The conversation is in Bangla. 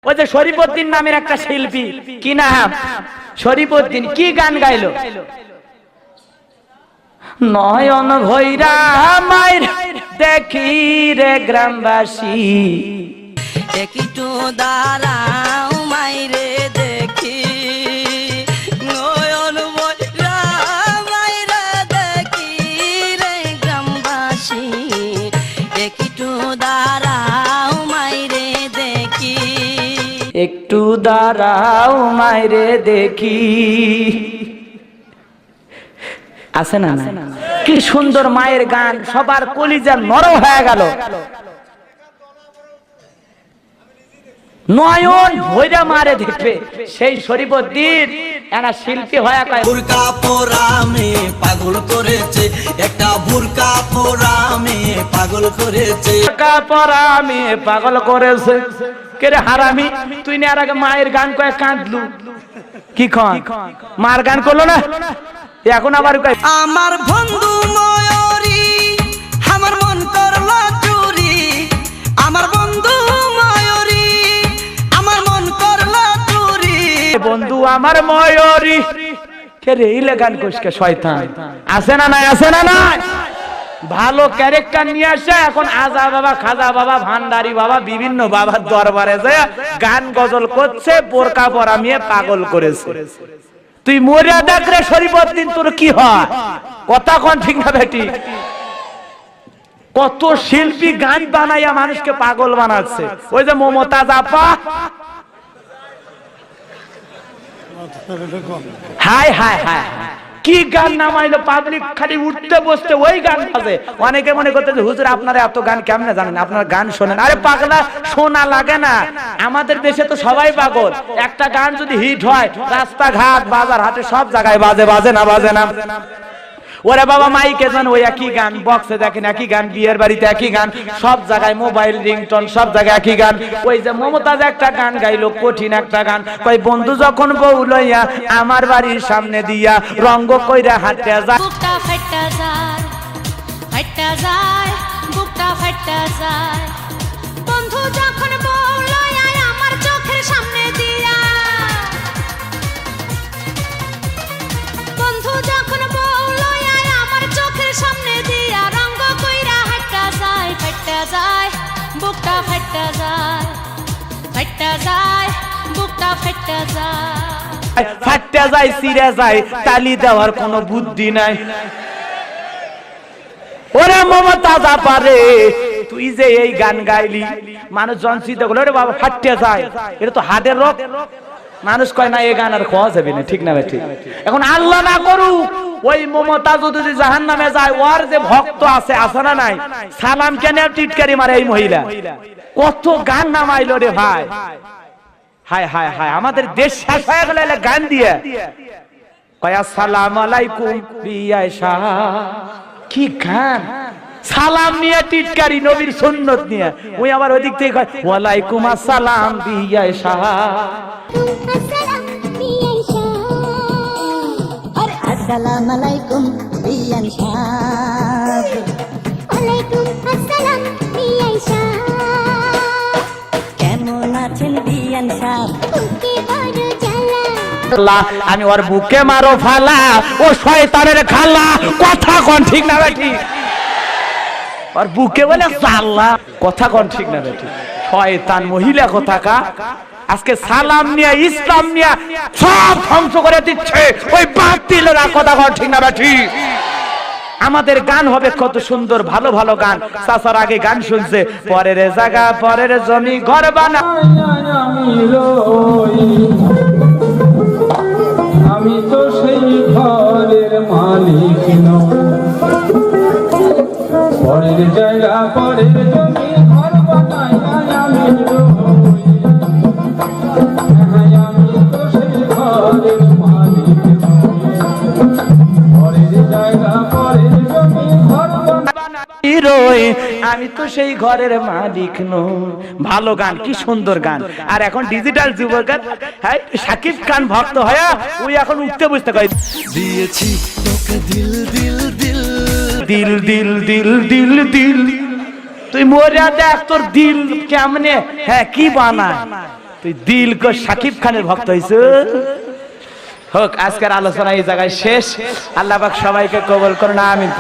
ওই যে শরীফউদ্দিন নামের একটা শিল্পী, কি নাম? শরীফউদ্দিন কি গান গাইলো? নয়ন ভৈরা মায়ের দেখি রে গ্রামবাসী, একটু দাঁড়াও মাইরে দেখি, নয়ন ভৈরা মাইরে দেখি রে গ্রামবাসী, একটু দাঁড়াও মাইরে দেখি, একটু দাঁড়াও মাইরে দেখি। আছে না? কি সুন্দর মায়ের গান, সবার কলিজা নরম হয়ে গেল। নয়ন ভৈরা মারে দেখবে সেই শরীফউদ্দিন একটা শিল্পী হয়ে কয়, বুরকা পরামে পাগল করেছে, একটা বুরকা পরামে পাগল করেছে, বুরকা পরামে পাগল করেছে। কে রে হারামি, তুই না আর আগে মায়ের গান কয়ে কাঁদলু, কি খন মার গান করলো না, এখন আবার কয় আমার বন্ধু ময়ূরী আমার মন করলো চুরি, আমার বন্ধু ময়ূরী আমার মন করলো চুরি, বন্ধু আমার ময়ূরী। কে রে এই গান কইছে শয়তান? আছে না নাই? আছে না নাই? ভালো ক্যারেক্টার নিয়ে আসে এখন আজা বাবা, খাজা বাবা, ভান্ডারি বাবা, বিভিন্ন বাবার দরবারে যায় গান গজল করছে, বোরকা পরা মেয়ে পাগল করেছে। তুই মরিয়া দেখ রে শরীফউদ্দিন, তোর কি হয়? কথা কোন ঠিক না বেটি? কত শিল্পী গান বানাইয়া মানুষকে পাগল বানাচ্ছে। ওই যে মমতাজ আপা, হাই হাই হাই কি গান নামাইলো, পাবলিক খালি উঠতে বসতে ওই গান বাজে। অনেকে মনে করতে যে হুজুর আপনারা এত গান কেমনে জানেন, আপনারা গান শোনেন। আরে পাগলা, শোনা লাগে না? আমাদের দেশে তো সবাই পাগল। একটা গান যদি হিট হয়, রাস্তাঘাট বাজার হাটে সব জায়গায় বাজে, বাজে না? বাজে না? ওরে বাবা মাইকে জান ওই একই গান, বক্সে দেখেন একই গান, বিয়ের বাড়িতে একই গান, সব জায়গায় মোবাইল রিংটোন, সব জায়গায় একই গান। ওই যে মমতাজ একটা গান গাইলো, কঠিন একটা গান, কই বন্ধু যখন বউ লইয়া আমার বাড়ির সামনে দিয়া রঙ্গ কইরা হাঁটতে যায়, বুকটা ফাটা যায়, ফাটা যায়, বুকটা ফাটা যায়, বন্ধু যখন বউ লইয়া আমার চোখের সামনে দিয়া, বন্ধু যখন বউ লইয়া আমার চোখের সামনে দিয়া রঙ্গ কইরা হাঁটা যায়, ফাটা যায়, বুকটা ফাটা যায়, ফাটা যায়, বুকটা ফাটা যায়, ফাটতে যায়, ছিঁড়ে যায়, তালি দেওয়ার কোনো বুদ্ধি নাই। ওরে মমতাজ আপা রে, তুই যে এই গান গাইলি, মানুষ জনসিত করলো রে বাবা ফাটতে যায়, এটা তো হার্টের রোগ। মানুষ কয় না এই গান আর খাওয়া যাবে না, ঠিক না ঠিক? এখন আল্লাহ না করুক ওই মমতাজ যদি জাহান্নামে যায়, ওর যে ভক্ত আছে, আছে না নাই? সালাম কেন টিটকারি মারে এই মহিলা, কত গান নামাইলো রে ভাই। হায় হায় হায়, আমাদের দেশ শেষ হয়ে গেল গান দিয়ে। কয় আসসালামু আলাইকুম বিয়াশা, কি গান! সালাম নিয়ে টিটকারি, নবীর সুন্নত নিয়ে। ওই আবার ওই দিক থেকে কয় ওয়ালাইকুম আসসালাম বিয়াশা, আসসালামু আলাইকুম বিয়ান সাহেব, ওয়ালাইকুম আসসালাম বিয়ান সাহেব, কেমন আছেন বিয়ান সাহেব, বুকে বড় জ্বালা, আমি ওর বুকে মারো ফালা, ও শয়তানের খালা। কথা কোন ঠিক না বেটি? ওর বুকে বলে জাল্লা, কথা কোন ঠিক না বেটি? শয়তান মহিলা কোথাকা। আজকে সালাম নিয়ে, ইসলাম নিয়ে সব ধ্বংস করে দিচ্ছে ওই বাতিলেরা, কথা কোন ঠিক না বেটি? আমাদের গান হবে কত সুন্দর, ভালো ভালো গান। চাচার আগে গান শুনছে, পরের জায়গা পরের জমি ঘর বানা, আমি তো সেই ঘরের মালিক নই, পরের জায়গা পরের জমি ঘর বানাই আমি রই, আমি তো সেই ঘরের মালিক নই, পরের জায়গা পরের জমি ঘর বানাই, আমি তো সেই ঘরের মালিক নই। ভালো গান, কি সুন্দর গান। আর এখন ডিজিটাল যুবক, হ্যাঁ শাকিব খান ভক্ত হয়ে ওই এখন উঠতে বসতে কয় দিয়েছি তোকে দিল দিল দিল, দিল দিল দিল দিল দিল। তুই মরিয়া দেখ তোর দিল কেমনে, হ্যাঁ কি বানায়। তুই দিল কো শাকিব খানের ভক্ত হইছো। হোক, আজকের আলোচনা এই জায়গায় শেষ। আল্লাহ পাক সবাইকে কবুল করুন, আমিন।